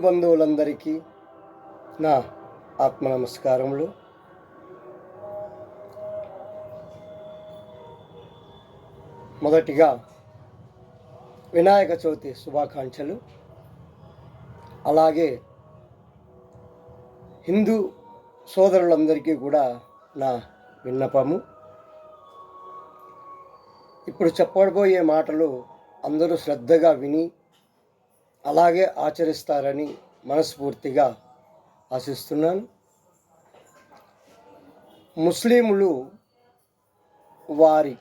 బంధువులందరికీ నా ఆత్మ నమస్కారములు. మొదటిగా వినాయక చవితి శుభాకాంక్షలు. అలాగే హిందూ సోదరులందరికీ కూడా నా విన్నపము. ఇప్పుడు చెప్పబోయే మాటలు అందరూ శ్రద్ధగా విని అలాగే ఆచరిస్తారని మనస్ఫూర్తిగా ఆశిస్తున్నాను. ముస్లింలు వారి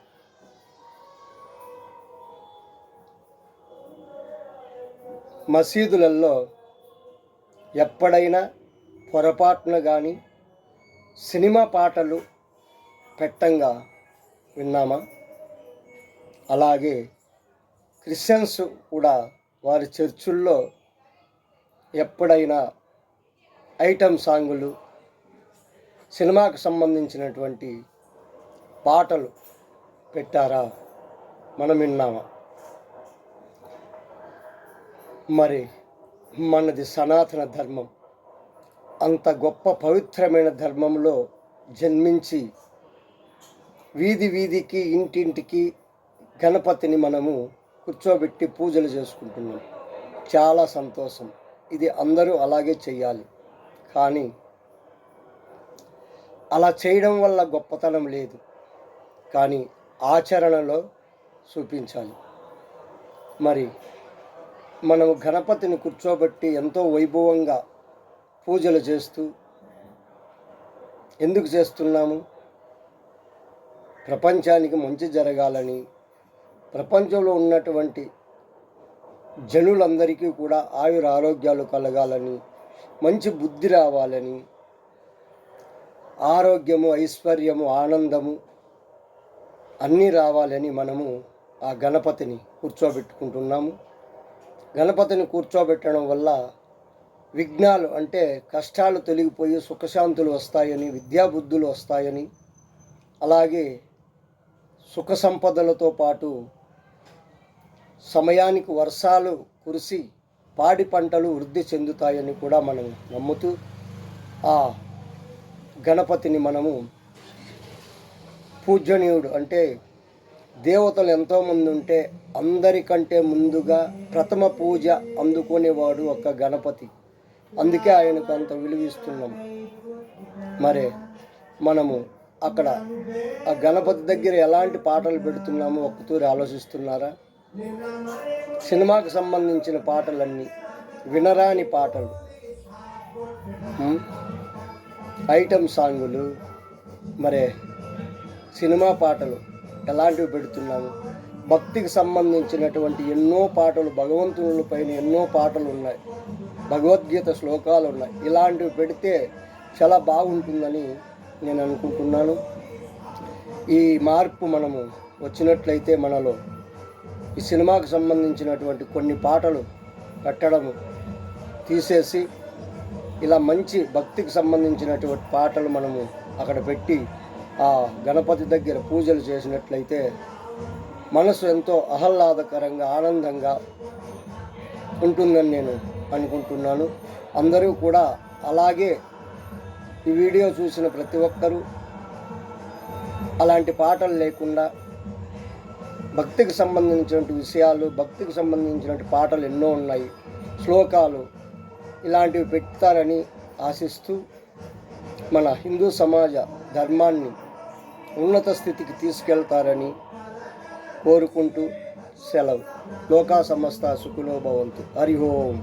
మసీదులలో ఎప్పుడైనా పొరపాటున కానీ సినిమా పాటలు పెట్టంగా విన్నామా? అలాగే క్రిస్టియన్స్ కూడా వారి చర్చుల్లో ఎప్పుడైనా ఐటమ్ సాంగులు, సినిమాకు సంబంధించినటువంటి పాటలు పెట్టారా? మనం విన్నామా? మరి మనది సనాతన ధర్మం. అంత గొప్ప పవిత్రమైన ధర్మంలో జన్మించి వీధి వీధికి ఇంటింటికి గణపతిని మనము కూర్చోబెట్టి పూజలు చేసుకుంటున్నాం. చాలా సంతోషం. ఇది అందరూ అలాగే చేయాలి. కానీ అలా చేయడం వల్ల గొప్పతనం లేదు, కానీ ఆచరణలో చూపించాలి. మరి మనము గణపతిని కూర్చోబెట్టి ఎంతో వైభవంగా పూజలు చేస్తూ ఎందుకు చేస్తున్నాము? ప్రపంచానికి మంచి జరగాలని, ప్రపంచంలో ఉన్నటువంటి జనులందరికీ కూడా ఆయుర ఆరోగ్యాలు కలగాలని, మంచి బుద్ధి రావాలని, ఆరోగ్యము, ఐశ్వర్యము, ఆనందము అన్నీ రావాలని మనము ఆ గణపతిని కూర్చోబెట్టుకుంటున్నాము. గణపతిని కూర్చోబెట్టడం వల్ల విఘ్నాలు అంటే కష్టాలు తొలగిపోయి సుఖశాంతులు వస్తాయని, విద్యాబుద్ధులు వస్తాయని, అలాగే సుఖ సంపదలతో పాటు సమయానికి వర్షాలు కురిసి పాడి పంటలు వృద్ధి చెందుతాయని కూడా మనం నమ్ముతూ ఆ గణపతిని మనము పూజనీయుడు అంటే దేవతలు ఎంతోమంది ఉంటే అందరికంటే ముందుగా ప్రథమ పూజ అందుకునేవాడు ఒక గణపతి. అందుకే ఆయనకు అంత విలువిస్తున్నాం. మరే మనము అక్కడ ఆ గణపతి దగ్గర ఎలాంటి పాటలు పెడుతున్నామో ఒక్కతూరి ఆలోచిస్తున్నారా? సినిమాకు సంబంధించిన పాటలన్నీ వినరాని పాటలు, ఐటమ్ సాంగులు, మరే సినిమా పాటలు ఎలాంటివి పెడుతున్నాము? భక్తికి సంబంధించినటువంటి ఎన్నో పాటలు, భగవంతుని పైన ఎన్నో పాటలు ఉన్నాయి, భగవద్గీత శ్లోకాలు ఉన్నాయి. ఇలాంటివి పెడితే చాలా బాగుంటుందని నేను అనుకుంటున్నాను. ఈ మార్పు మనము వచ్చినట్లయితే మనలో ఈ సినిమాకు సంబంధించినటువంటి కొన్ని పాటలు పెట్టడము తీసేసి ఇలా మంచి భక్తికి సంబంధించినటువంటి పాటలు మనము అక్కడ పెట్టి ఆ గణపతి దగ్గర పూజలు చేసినట్లయితే మనసు ఎంతో ఆహ్లాదకరంగా, ఆనందంగా ఉంటుందని నేను అనుకుంటున్నాను. అందరూ కూడా అలాగే ఈ వీడియో చూసిన ప్రతి ఒక్కరూ అలాంటి పాటలు లేకుండా భక్తికి సంబంధించినటువంటి విషయాలు, భక్తికి సంబంధించినటువంటి పాటలు ఎన్నో ఉన్నాయి, శ్లోకాలు ఇలాంటివి పెడతారని ఆశిస్తూ మన హిందూ సమాజ ధర్మాన్ని ఉన్నత స్థితికి తీసుకెళ్తారని కోరుకుంటూ సెలవు. లోకా సమస్త సుఖినో భవంతు. హరి ఓం.